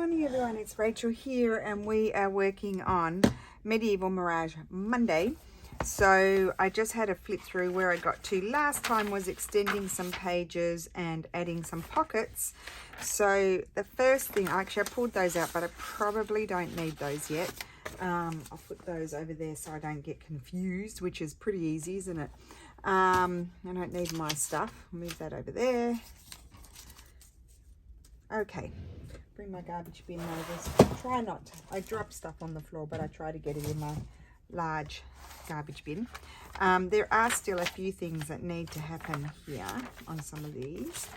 morning everyone, it's Rachel here and we are working on Medieval Mirage Monday. So I just had a flip through where I got to last time was extending some pages and adding some pockets. So the first thing, actually I pulled those out but I probably don't need those yet. I'll put those over there so I don't get confused, which is pretty easy, isn't it? I don't need my stuff. I'll move that over there. Okay. Bring my garbage bin over. Try not to. I drop stuff on the floor, but I try to get it in my large garbage bin. There are still a few things that need to happen here on some of these.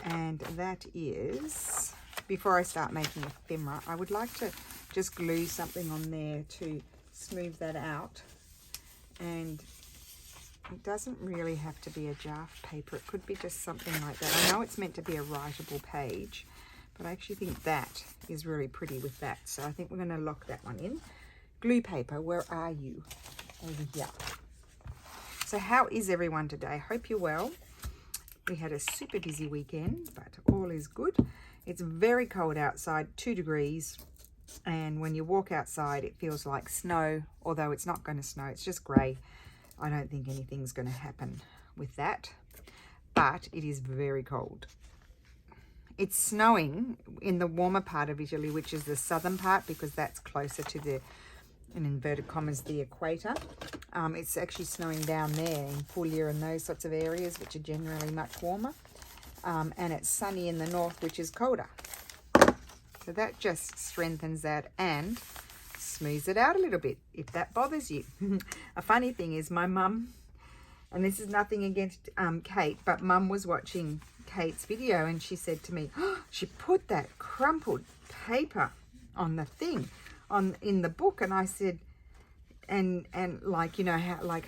And that is, before I start making ephemera, I would like to just glue something on there to smooth that out. And it doesn't really have to be a Jarf paper. It could be just something like that. I know it's meant to be a writable page, but I actually think that is really pretty with that. So I think we're going to lock that one in. Glue paper, where are you? Over here. So how is everyone today? Hope you're well. We had a super busy weekend, but all is good. It's very cold outside, 2 degrees. And when you walk outside, it feels like snow, although it's not going to snow. It's just grey. I don't think anything's going to happen with that, but it is very cold. It's snowing in the warmer part of Italy, which is the southern part, because that's closer to the, in inverted commas, the equator. It's actually snowing down there in Puglia and those sorts of areas, which are generally much warmer. And it's sunny in the north, which is colder. So that just strengthens that and smooths it out a little bit, if that bothers you. A funny thing is my mum, and this is nothing against Kate, but mum was watching Kate's video and she said to me, oh, she put that crumpled paper on the thing in the book. And I said, and like, you know, how, like,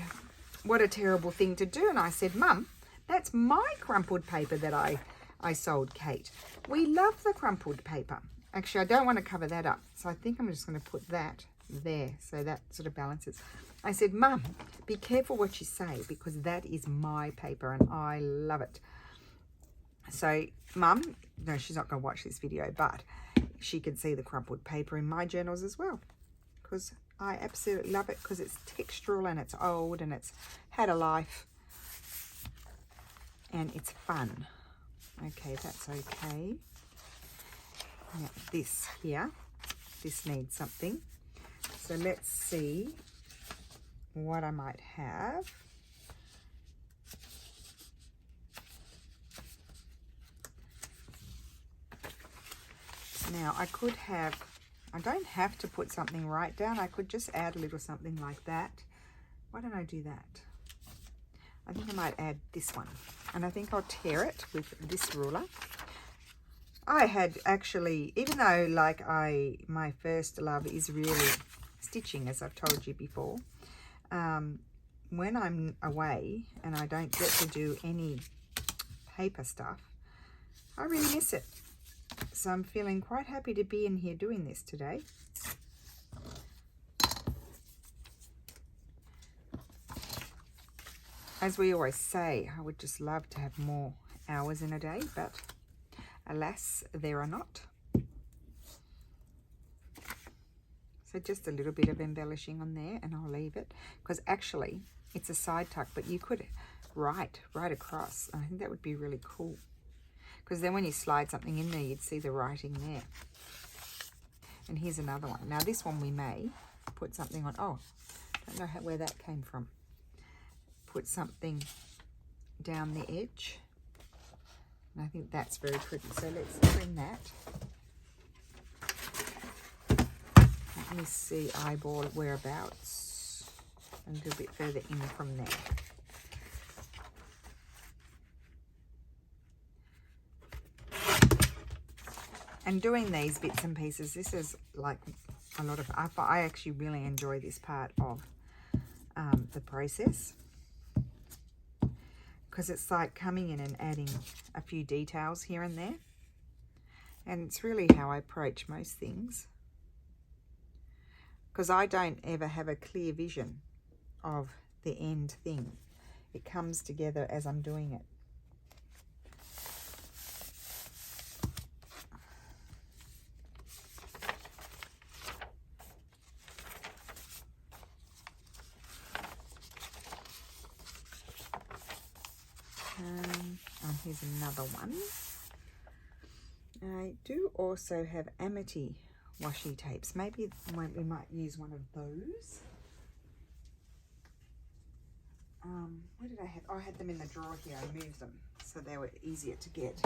what a terrible thing to do. And I said, Mum, that's my crumpled paper that I sold Kate. We love the crumpled paper. Actually, I don't want to cover that up, so I think I'm just going to put that there, so that sort of balances. I said, Mum, be careful what you say, because that is my paper and I love it. So, Mum, no, she's not going to watch this video, but she can see the crumpled paper in my journals as well, because I absolutely love it, because it's textural and it's old and it's had a life and it's fun. Okay, that's okay. Now this here, this needs something. So let's see what I might have. Now I could have, I don't have to put something right down. I could just add a little something like that. Why don't I do that? I think I might add this one. And I think I'll tear it with this ruler. I had actually, even though like my first love is really stitching, as I've told you before, when I'm away and I don't get to do any paper stuff, I really miss it. So I'm feeling quite happy to be in here doing this today. As we always say, I would just love to have more hours in a day, but alas, there are not. So just a little bit of embellishing on there and I'll leave it, because actually it's a side tuck, but you could write right across. I think that would be really cool, because then when you slide something in there, you'd see the writing there. And here's another one. Now this one we may put something on. Oh, don't know where that came from. Put something down the edge. And I think that's very pretty. So let's trim that. Let me see, eyeball whereabouts. A little bit further in from there. And doing these bits and pieces, this is like a lot of, I actually really enjoy this part of the process, because it's like coming in and adding a few details here and there. And it's really how I approach most things, because I don't ever have a clear vision of the end thing. It comes together as I'm doing it. Here's another one. I do also have Amity washi tapes. Maybe we might use one of those. Where did I have? Oh, I had them in the drawer here. I moved them so they were easier to get.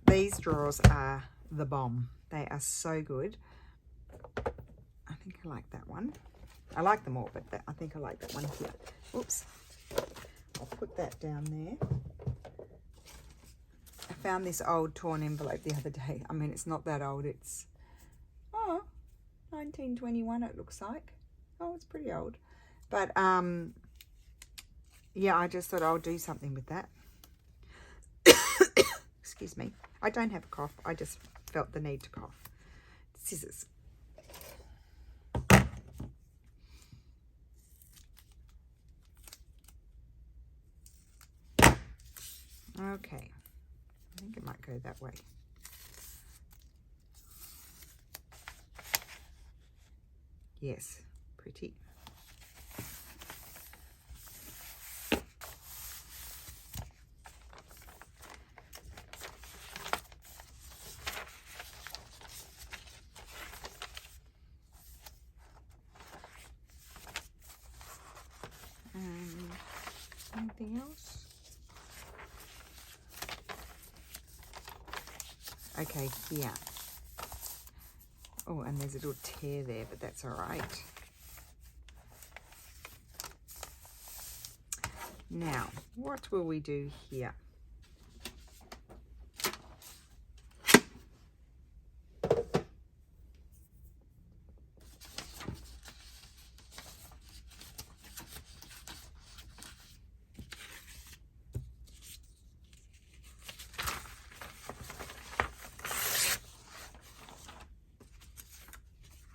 These drawers are the bomb. They are so good. I think I like that one. I like them all, but I think I like that one here. Oops. I'll put that down there. I found this old torn envelope the other day. I mean, it's not that old. It's, 1921 it looks like. Oh, it's pretty old. But, yeah, I just thought I'll do something with that. Excuse me. I don't have a cough. I just felt the need to cough. Scissors. Okay. I think it might go that way. Yes, pretty. Anything else? Okay, here. Oh, and there's a little tear there, but that's all right. Now, what will we do here?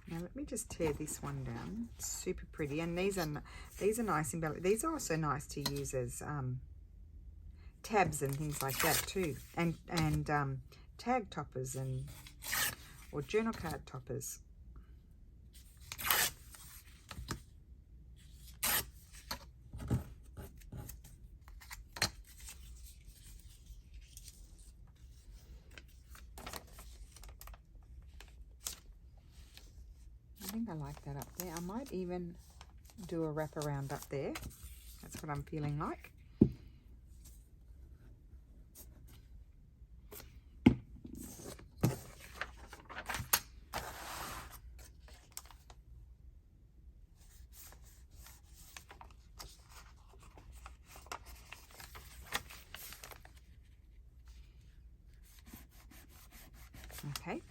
Now let me just tear this one down. It's super pretty, and these are nice embellishments. These are also nice to use as tabs and things like that too, and tag toppers or journal card toppers. I think I like that up there. I might even do a wraparound up there. That's what I'm feeling like. Okay.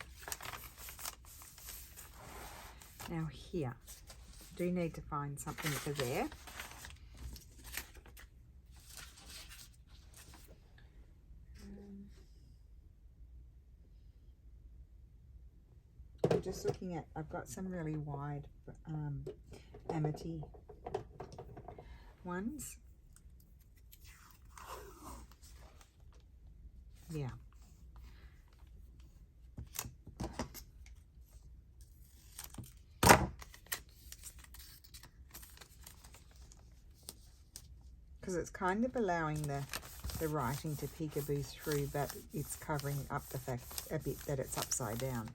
Now here, do need to find something for there. I'm just looking at, I've got some really wide Amity ones. Yeah. Because it's kind of allowing the writing to peekaboo through, but it's covering up the fact a bit that it's upside down.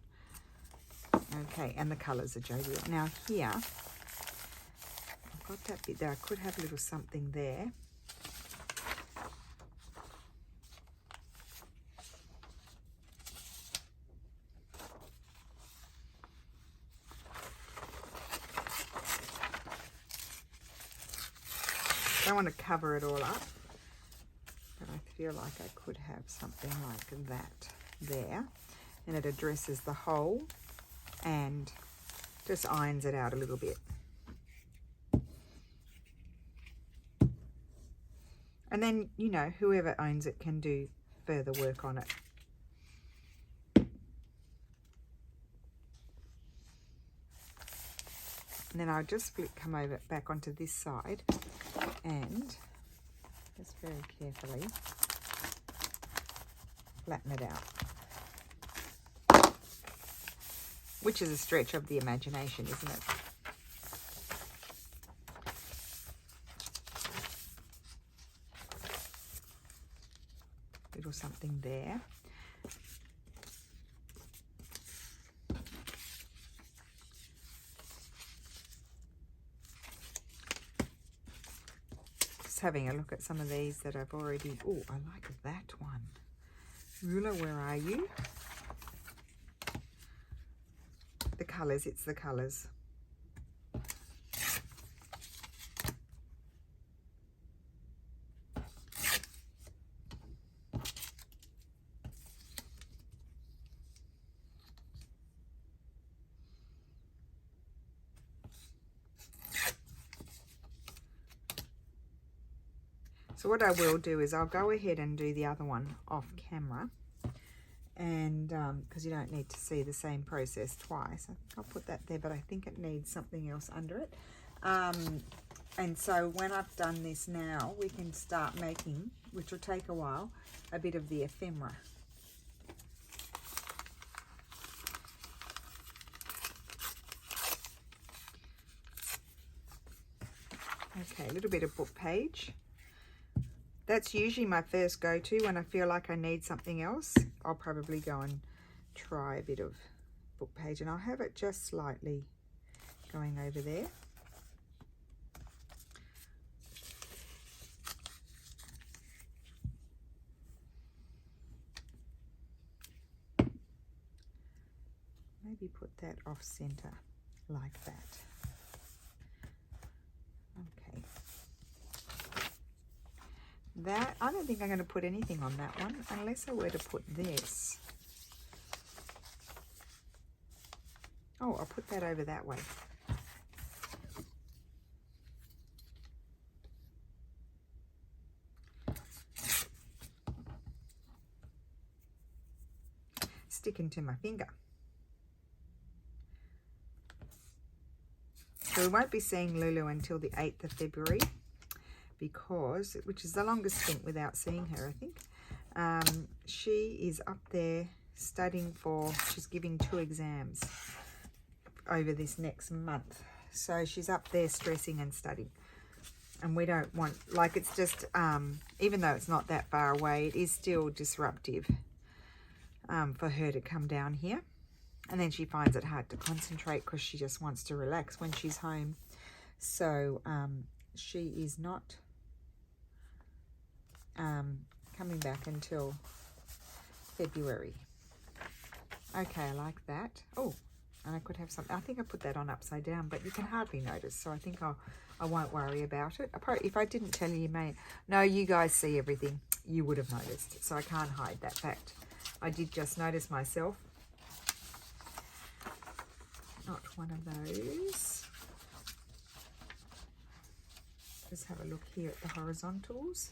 Okay, and the colours are jovial. Now here, I've got that bit there. I could have a little something there. I don't want to cover it all up, but I feel like I could have something like that there, and it addresses the hole and just irons it out a little bit. And then, you know, whoever owns it can do further work on it. And then I'll just come over back onto this side and just very carefully flatten it out. Which is a stretch of the imagination, isn't it? something there. Just having a look at some of these that I've already, oh, I like that one. Ruler, where are you? The colours, it's the colours. So what I will do is I'll go ahead and do the other one off camera, and because you don't need to see the same process twice. I think I'll put that there, but I think it needs something else under it. And so when I've done this now, we can start making, which will take a while, a bit of the ephemera. Okay, a little bit of book page. That's usually my first go-to when I feel like I need something else. I'll probably go and try a bit of book page, and I'll have it just slightly going over there. Maybe put that off center like that. Okay. That, I don't think I'm going to put anything on that one unless I were to put this. Oh, I'll put that over that way. Sticking to my finger. So we won't be seeing Lulu until the 8th of February. Because, which is the longest stint without seeing her, I think. She is up there studying for, she's giving 2 exams over this next month. So she's up there stressing and studying. And we don't want, like, it's just, even though it's not that far away, it is still disruptive for her to come down here. And then she finds it hard to concentrate because she just wants to relax when she's home. So she is not coming back until February. Okay, I like that. Oh, and I could have something. I think I put that on upside down, but you can hardly notice, so I think I won't worry about it. If I didn't tell you, you may. No, you guys see everything. You would have noticed, so I can't hide that fact. I did just notice myself. Not one of those. Just have a look here at the horizontals.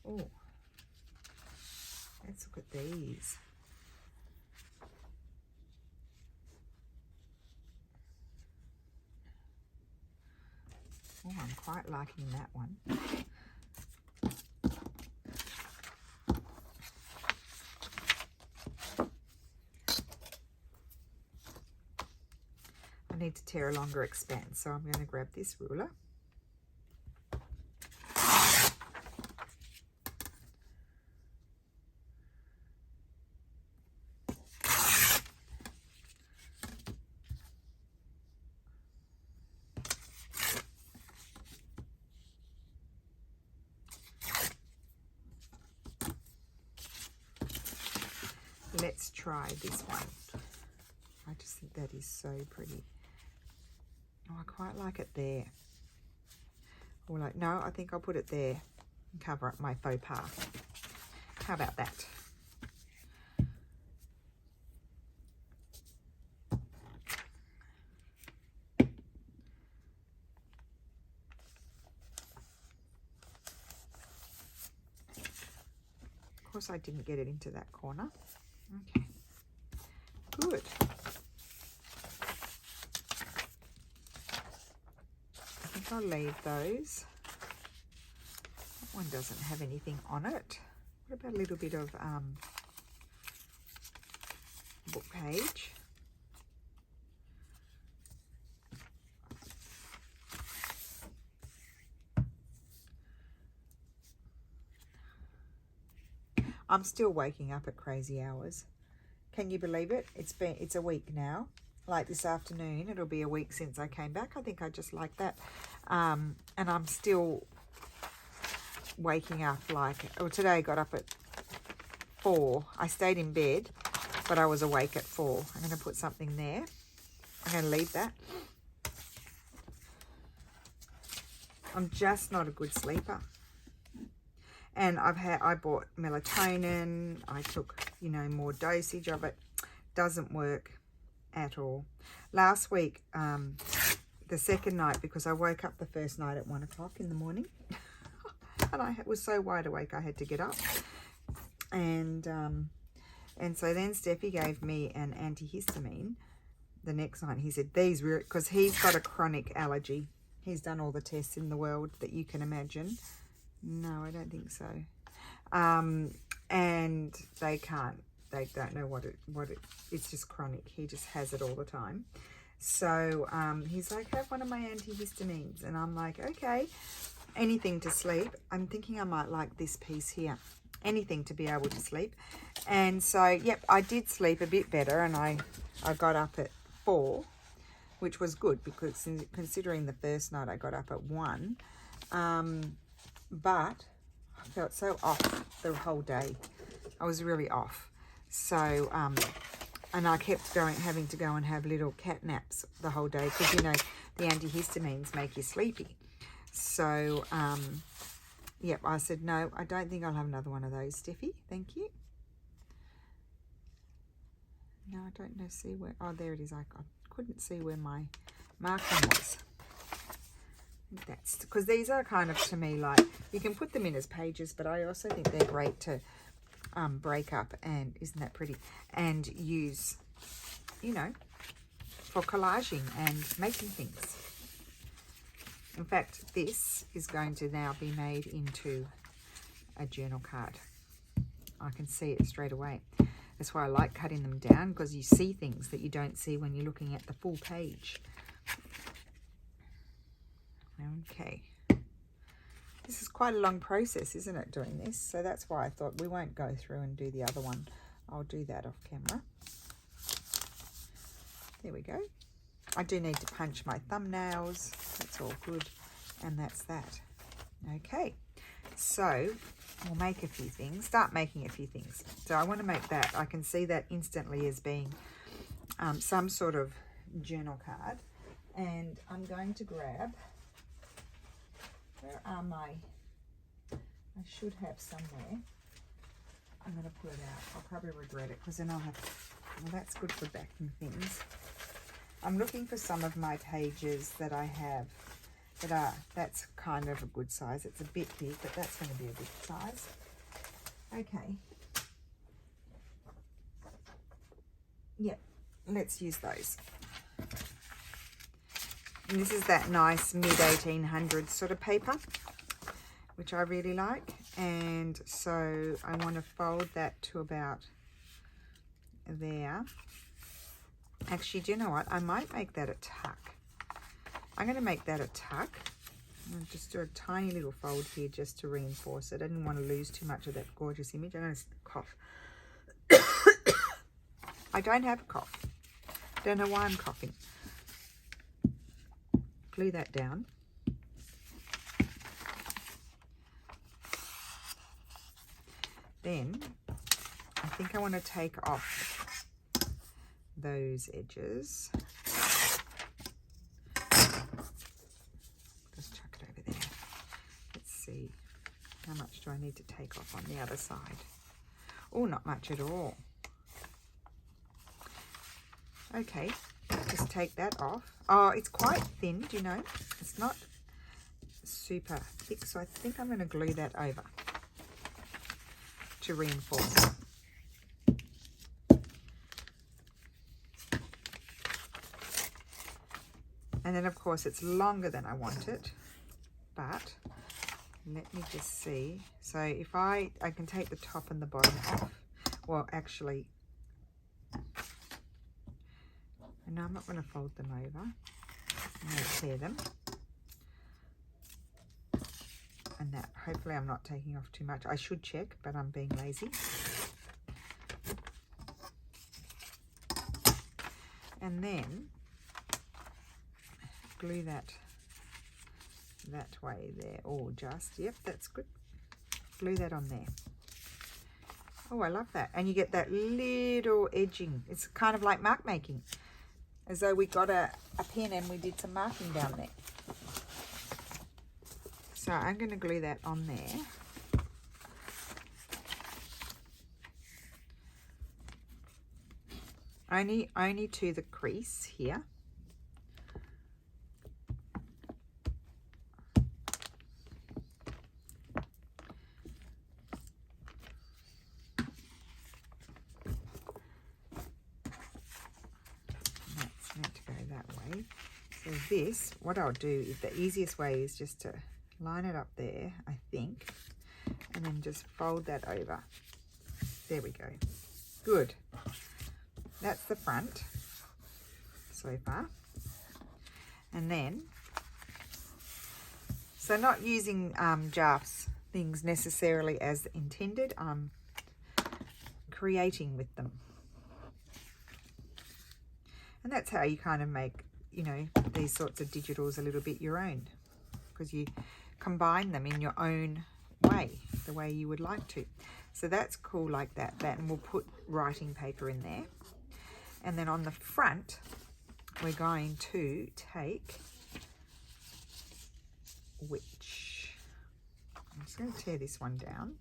Oh, let's look at these. Oh, I'm quite liking that one. I need to tear a longer expanse, so I'm going to grab this ruler. Let's try this one. I just think that is so pretty. Oh, I quite like it there. Or like, no, I think I'll put it there and cover up my faux pas. How about that? Of course, I didn't get it into that corner. Okay, good. I think I'll leave those. That one doesn't have anything on it. What about a little bit of book page? I'm still waking up at crazy hours. Can you believe it? It's a week now. Like this afternoon, it'll be a week since I came back. I think I just like that. And I'm still waking up like, well, today I got up at 4. I stayed in bed, but I was awake at 4. I'm going to put something there. I'm going to leave that. I'm just not a good sleeper. And I bought melatonin. I took, you know, more dosage of it. Doesn't work at all. Last week, the second night, because I woke up the first night at 1 o'clock in the morning. And I was so wide awake I had to get up. And so then Steffi gave me an antihistamine the next night. He said, these were, because he's got a chronic allergy. He's done all the tests in the world that you can imagine. No, I don't think so. And they don't know what it's just chronic. He just has it all the time. So he's like, have one of my antihistamines. And I'm like, okay, anything to sleep. I'm thinking I might like this piece here. Anything to be able to sleep. And so, yep, I did sleep a bit better, and I got up at 4, which was good, because considering the first night I got up at 1. But I felt so off the whole day. I was really off. So, and I kept having to go and have little cat naps the whole day, because, you know, the antihistamines make you sleepy. So, yep, I said, no, I don't think I'll have another one of those, Steffi. Thank you. No, I don't know, see where, oh, there it is. I couldn't see where my marking was. That's because these are kind of, to me, like, you can put them in as pages, but I also think they're great to break up, and isn't that pretty, and use, you know, for collaging and making things. In fact, this is going to now be made into a journal card. I can see it straight away. That's why I like cutting them down, because you see things that you don't see when you're looking at the full page. Okay. This is quite a long process, isn't it, doing this? So that's why I thought we won't go through and do the other one. I'll do that off camera. There we go. I do need to punch my thumbnails. That's all good. And that's that. Okay. So we'll make a few things. Start making a few things. So I want to make that. I can see that instantly as being some sort of journal card. And I'm going to grab... Where are my... I should have somewhere. I'm going to pull it out. I'll probably regret it, because then I'll have... Well, that's good for backing things. I'm looking for some of my pages that I have that are... That's kind of a good size. It's a bit big, but that's going to be a good size. Okay. Yep. Let's use those. And this is that nice mid-1800s sort of paper, which I really like. And so I want to fold that to about there. Actually, do you know what? I might make that a tuck. I'm going to make that a tuck. I'll just do a tiny little fold here just to reinforce it. I didn't want to lose too much of that gorgeous image. I'm going to cough. I don't have a cough. Don't know why I'm coughing. Glue that down. Then I think I want to take off those edges. Just chuck it over there. Let's see, how much do I need to take off on the other side? Oh, not much at all. Okay, just take that off. Oh, it's quite thin, do you know? It's not super thick, so I think I'm going to glue that over to reinforce. And then, of course, it's longer than I want it, but let me just see. So if I can take the top and the bottom off. Well, actually, no, I'm not going to fold them over. I'm going to tear them. And that, hopefully I'm not taking off too much. I should check, but I'm being lazy. And then glue that way there, or just, yep, that's good. Glue that on there. Oh, I love that. And you get that little edging. It's kind of like mark making, as though we got a pen and we did some marking down there. So I'm going to glue that on there. Only to the crease here. That's meant to go that way. So this, what I'll do is, the easiest way is just to line it up there, I think, and then just fold that over. There we go. Good. That's the front so far. And then, so not using Jarf's things necessarily as intended, I'm creating with them. And that's how you kind of make, you know, these sorts of digitals a little bit your own, because you combine them in your own way, the way you would like to. So that's cool like that. And we'll put writing paper in there. And then on the front, we're going to take, which, I'm just going to tear this one down.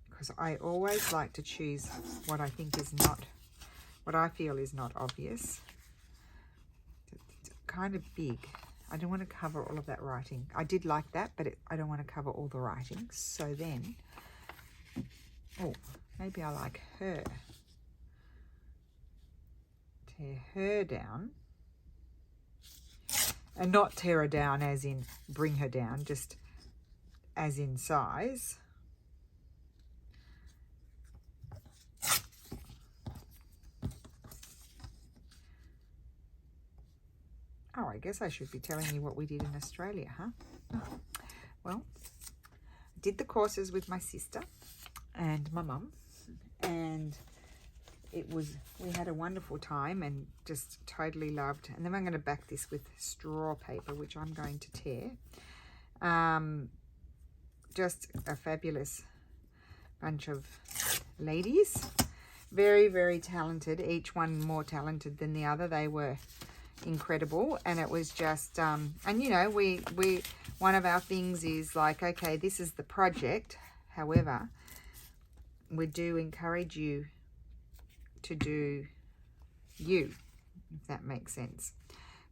Because I always like to choose what I think is not, what I feel is not obvious. It's kind of big. I don't want to cover all of that writing. I did like that, but I don't want to cover all the writing. So then, oh, maybe I like her. Tear her down. And not tear her down as in bring her down, just as in size. Oh, I guess I should be telling you what we did in Australia, huh? Well, I did the courses with my sister and my mum, and we had a wonderful time and just totally loved. And then I'm going to back this with straw paper, which I'm going to tear. Just a fabulous bunch of ladies, very, very talented, each one more talented than the other. They were incredible, and it was just and you know, we one of our things is like, okay, this is the project, however we do encourage you to do you, if that makes sense.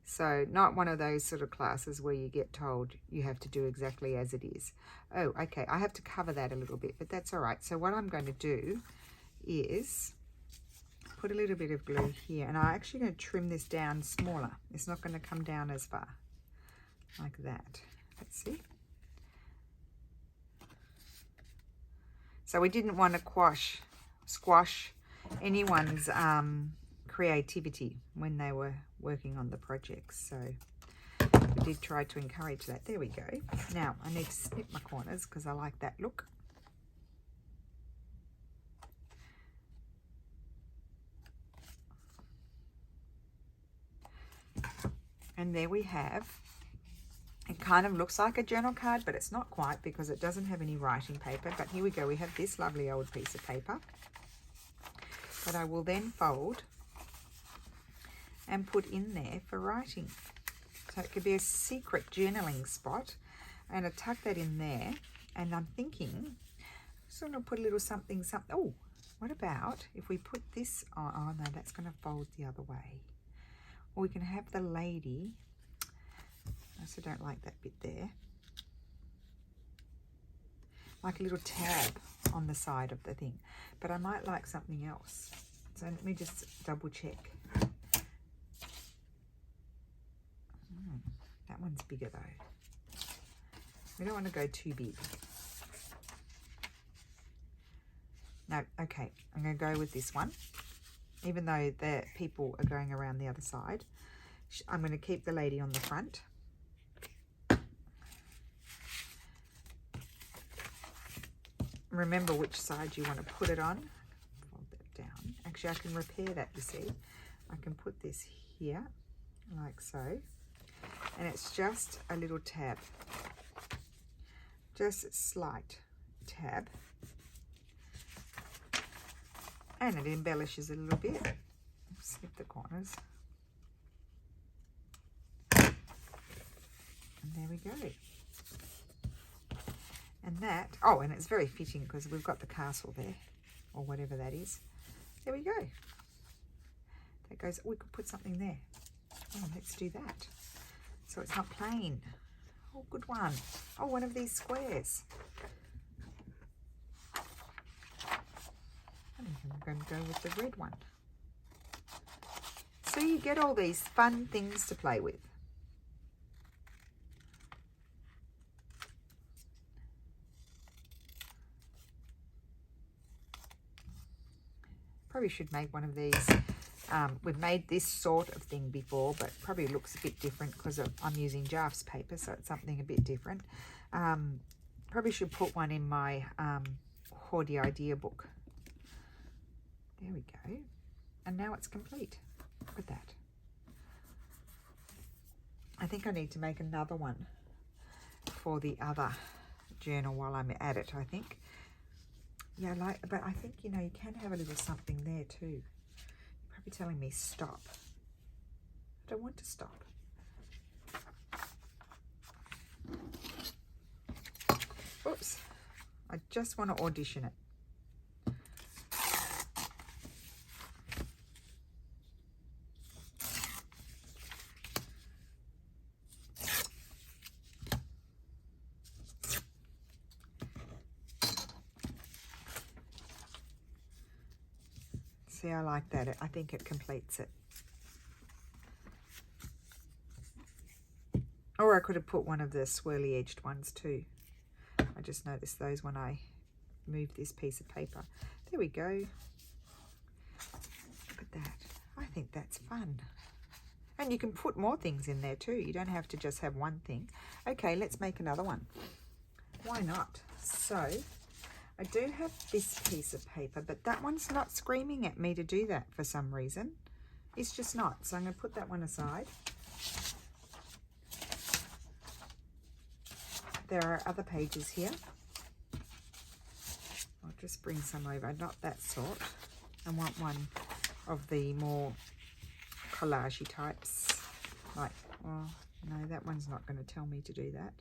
So not one of those sort of classes where you get told you have to do exactly as it is. Oh, okay, I have to cover that a little bit, but that's all right. So what I'm going to do is put a little bit of glue here, and I'm actually going to trim this down smaller. It's not going to come down as far, like that. Let's see. So we didn't want to squash anyone's creativity when they were working on the projects. So we did try to encourage that. There we go. Now I need to snip my corners because I like that look. And there we have, it kind of looks like a journal card, but it's not quite because it doesn't have any writing paper. But here we go, we have this lovely old piece of paper that I will then fold and put in there for writing. So it could be a secret journaling spot, and I tuck that in there. And I'm thinking, just going to put a little something. Oh, what about if we put this on? Oh no, that's going to fold the other way. Or we can have the lady, I also don't like that bit there, like a little tab on the side of the thing. But I might like something else. So let me just double check. That one's bigger though. We don't want to go too big. No, okay, I'm going to go with this one. Even though the people are going around the other side, I'm going to keep the lady on the front. remember which side you want to put it on. Fold that down. Actually, I can repair that, you see. I can put this here, like so. And it's just a little tab. Just a slight tab. And it embellishes a little bit. Snip the corners. And there we go. And that, oh, and it's very fitting because we've got the castle there, or whatever that is. There we go. That goes, we could put something there. Oh, let's do that. So it's not plain. Oh, good one. Oh, one of these squares. I think I'm going to go with the red one. So you get all these fun things to play with. Probably should make one of these. We've made this sort of thing before, but probably looks a bit different because I'm using Jarf's paper, so it's something a bit different. Probably should put one in my Hoardy idea book. There we go. And now it's complete. Look at that. I think I need to make another one for the other journal while I'm at it, I think. Yeah, but I think, you know, you can have a little something there too. You're probably telling me stop. I don't want to stop. Oops. I just want to audition it. See, I like that. I think it completes it. Or I could have put one of the swirly edged ones too. I just noticed those when I moved this piece of paper. There we go. Look at that. I think that's fun. And you can put more things in there too. You don't have to just have one thing. Okay, let's make another one. Why not? So I do have this piece of paper, but that one's not screaming at me to do that for some reason. It's just not. So I'm going to put that one aside. There are other pages here. I'll just bring some over. Not that sort. I want one of the more collage-y types. Like, well, no, that one's not going to tell me to do that.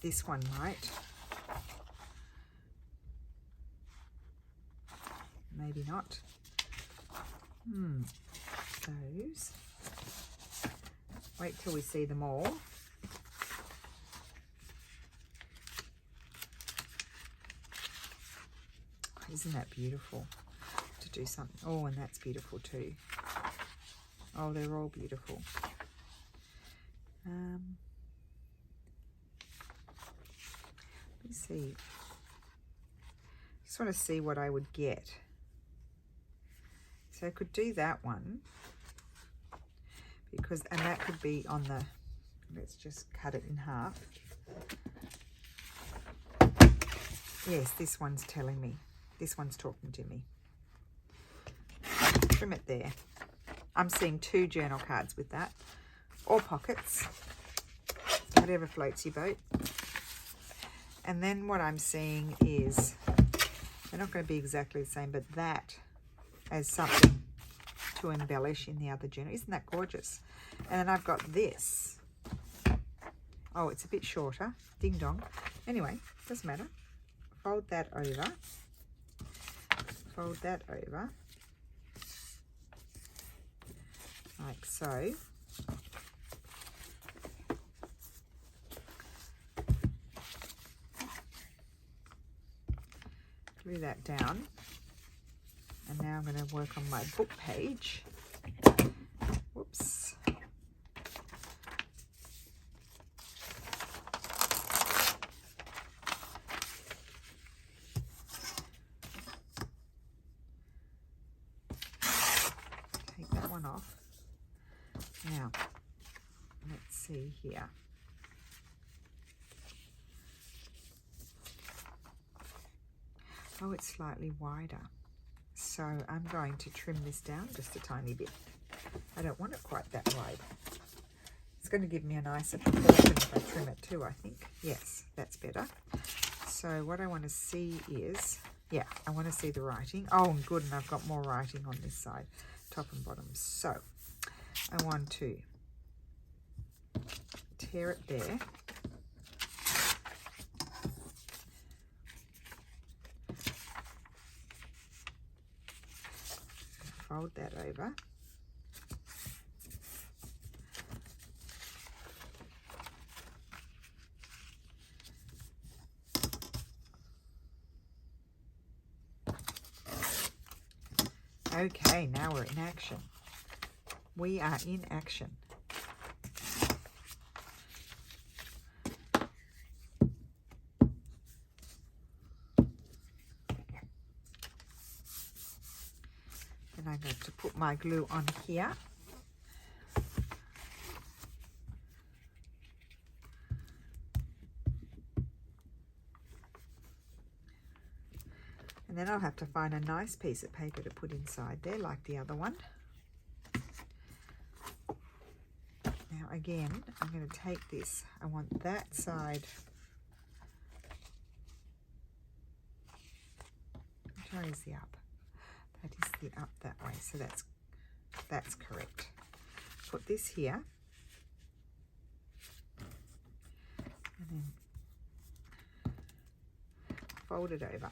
This one might. Maybe not. Those. Wait till we see them all. Isn't that beautiful to do something? Oh, and that's beautiful too. Oh, they're all beautiful. Let me see. Just want to see what I would get. So I could do that one because, and that could be on the, let's just cut it in half. Yes, this one's telling me. This one's talking to me. Trim it there. I'm seeing 2 journal cards with that. Or pockets. Whatever floats your boat. And then what I'm seeing is, they're not going to be exactly the same, but that as something to embellish in the other journal. Isn't that gorgeous? And then I've got this. Oh, it's a bit shorter. Ding dong. Anyway, doesn't matter. Fold that over. Fold that over. Like so. Glue that down. And now I'm going to work on my book page. Whoops. Take that one off. Now, let's see here. Oh, it's slightly wider. So I'm going to trim this down just a tiny bit. I don't want it quite that wide. It's going to give me a nicer proportion if I trim it too, I think. Yes, that's better. So what I want to see is, yeah, I want to see the writing. Oh, good, and I've got more writing on this side, top and bottom. So I want to tear it there. Fold that over. Okay, now we're in action. We are in action. And I'm going to put my glue on here. And then I'll have to find a nice piece of paper to put inside there, like the other one. Now again, I'm going to take this. I want that side. Which one is the up? That is the up that way, so that's correct. Put this here. And then fold it over.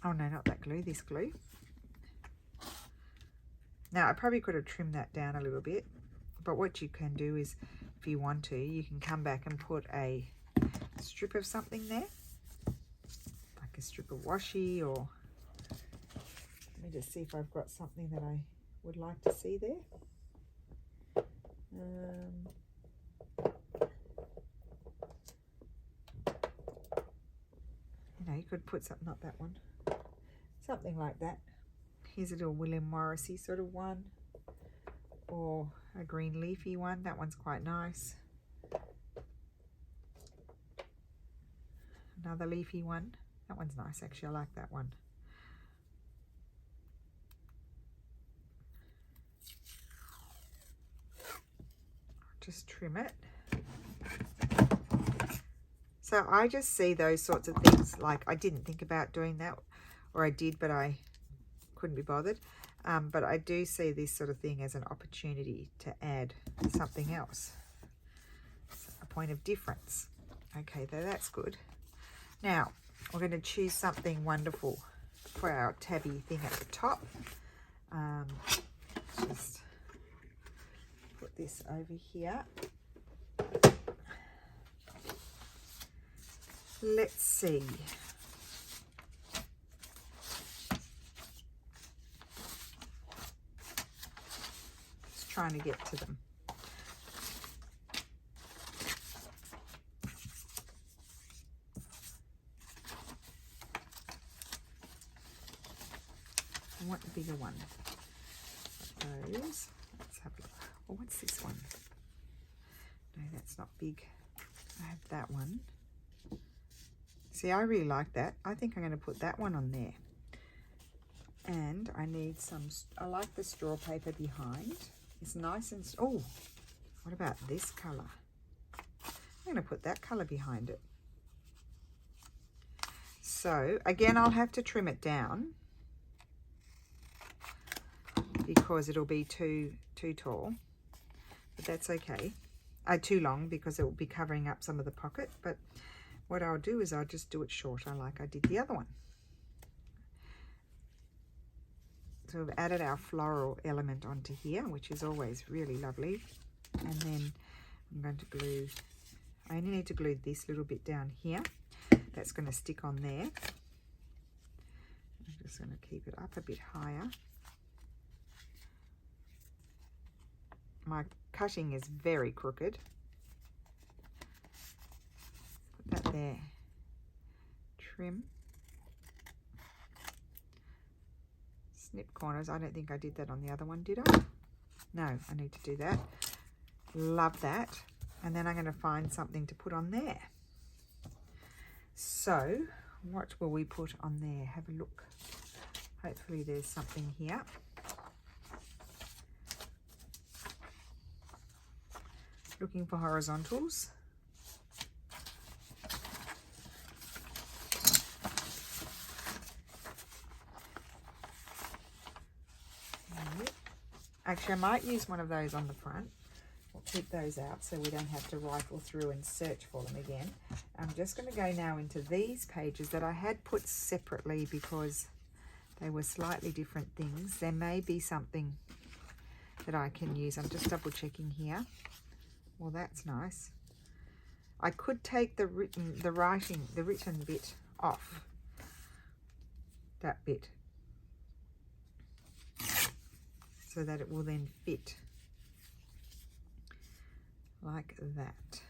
Oh no, not that glue, this glue. Now I probably could have trimmed that down a little bit, but what you can do is, if you want to, you can come back and put a strip of something there, like a strip of washi, or let me just see if I've got something that I would like to see there. You know, you could put something, not that one, something like that. Here's a little William Morrissey sort of one, or a green leafy one. That one's quite nice. Another leafy one. That one's nice, actually. I like that one. Just trim it. So I just see those sorts of things, like I didn't think about doing that, or I did, but I couldn't be bothered. But I do see this sort of thing as an opportunity to add something else, a point of difference. Okay, that's good. Now we're going to choose something wonderful for our tabby thing at the top. Just put this over here. Let's see. Just trying to get to them. I want the bigger one. Those. Let's have a look. Oh, what's this one? No, that's not big. I have that one. See, I really like that. I think I'm going to put that one on there. And I need some, I like the straw paper behind. It's nice and, oh, what about this colour? I'm going to put that colour behind it. So, again, I'll have to trim it down because it'll be too tall. But that's okay. Too long, because it will be covering up some of the pocket. But what I'll do is I'll just do it shorter like I did the other one. So we've added our floral element onto here, which is always really lovely. And then I'm going to glue, I only need to glue this little bit down here. That's going to stick on there. I'm just going to keep it up a bit higher. My cutting is very crooked. Put that there. Trim. Snip corners. I don't think I did that on the other one, did I? No, I need to do that. Love that. And then I'm going to find something to put on there. So what will we put on there? Have a look. Hopefully there's something here. Looking for horizontals. Actually, I might use one of those on the front. We'll keep those out so we don't have to rifle through and search for them again. I'm just going to go now into these pages that I had put separately because they were slightly different things. There may be something that I can use. I'm just double checking here. Well, that's nice. I could take the written bit off. That bit. So that it will then fit like that.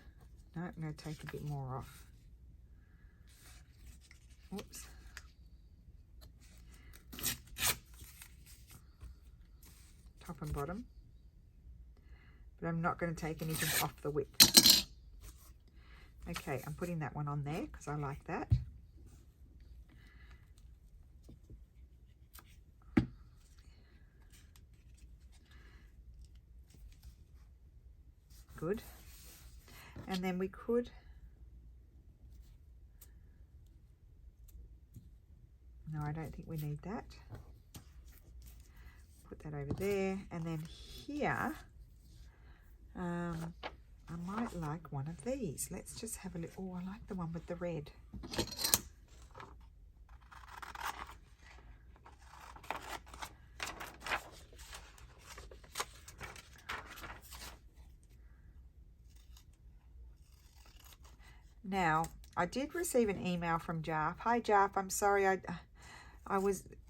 No, I'm going to take a bit more off. Oops. Top and bottom. But I'm not going to take anything off the width. Okay, I'm putting that one on there because I like that. Good. And then we could, no, I don't think we need that. Put that over there. And then here, I might like one of these. Let's just have a look. Oh, I like the one with the red. Now, I did receive an email from Jarf. Hi Jarf, I'm sorry. It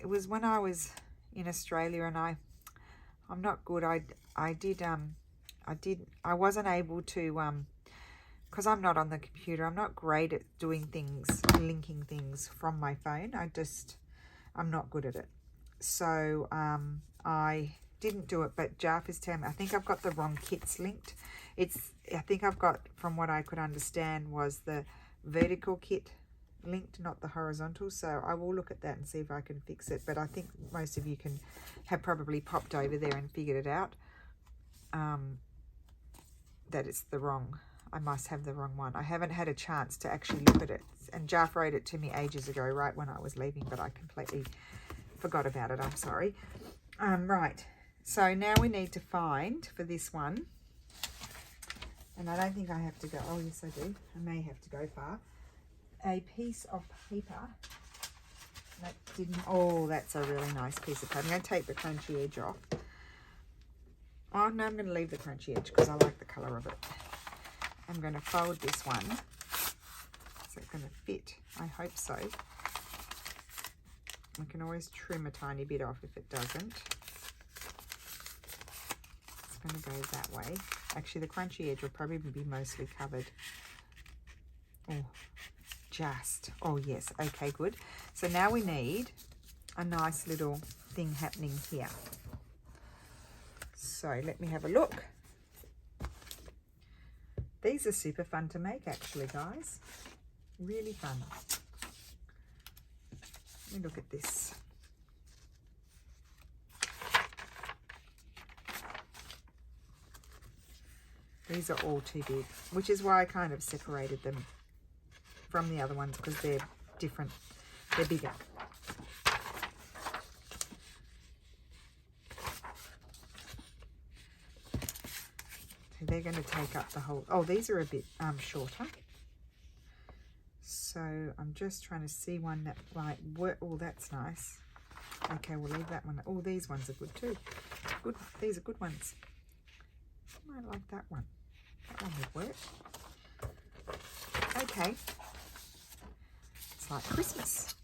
was when I was in Australia and I'm not good. I wasn't able to because I'm not on the computer. I'm not great at doing things, linking things from my phone. I'm not good at it. So I didn't do it, but Jarf is telling me I think I've got the wrong kits linked. I think I've got, from what I could understand, was the vertical kit linked, not the horizontal. So I will look at that and see if I can fix it. But I think most of you have probably popped over there and figured it out. That it's the wrong. I must have the wrong one. I haven't had a chance to actually look at it. And Jarf wrote it to me ages ago, right when I was leaving, but I completely forgot about it. I'm sorry. Right. So now we need to find for this one. And I don't think I have to go, oh yes I do, I may have to go far, a piece of paper that didn't, oh that's a really nice piece of paper. I'm going to take the crunchy edge off. Oh no, I'm going to leave the crunchy edge because I like the colour of it. I'm going to fold this one, so it's going to fit, I hope so. I can always trim a tiny bit off if it doesn't. It's going to go that way. Actually, the crunchy edge will probably be mostly covered. Oh, just. Oh, yes. Okay, good. So now we need a nice little thing happening here. So let me have a look. These are super fun to make, actually, guys. Really fun. Let me look at this. These are all too big, which is why I kind of separated them from the other ones because they're different. They're bigger. So they're going to take up the whole... Oh, these are a bit shorter. So I'm just trying to see one that might work. Oh, that's nice. Okay, we'll leave that one. Oh, these ones are good too. Good. These are good ones. I might like that one. That one would work. Okay. It's like Christmas.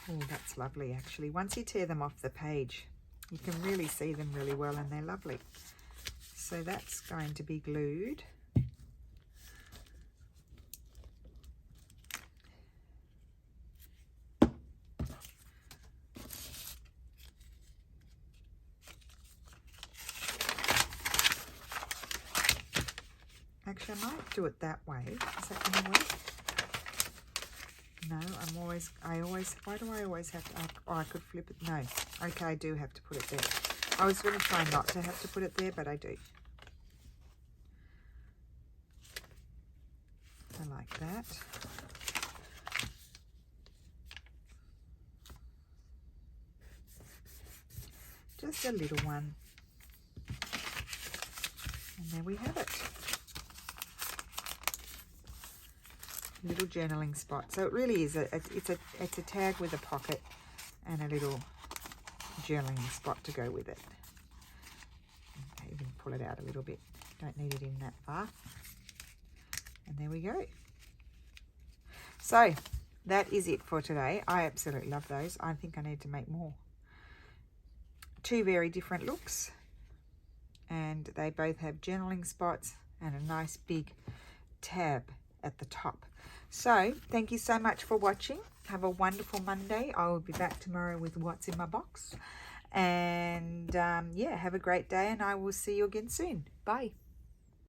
Oh, that's lovely actually. Once you tear them off the page, you can really see them really well, and they're lovely. So that's going to be glued. Actually, I might do it that way. Is that going to work? No, why do I always have to, oh, I could flip it. No, okay, I do have to put it there. I was going to try not to have to put it there, but I do. I like that. Just a little one. And there we have it. Little journaling spot. So it really is it's a tag with a pocket and a little journaling spot to go with it. Okay, even pull it out a little bit. Don't need it in that far. And there we go. So that is it for today. I absolutely love those. I think I need to make more. Two very different looks, and they both have journaling spots and a nice big tab at the top. So thank you so much for watching. Have a wonderful Monday. I will be back tomorrow with what's in my box. And yeah, have a great day, and I will see you again soon. Bye.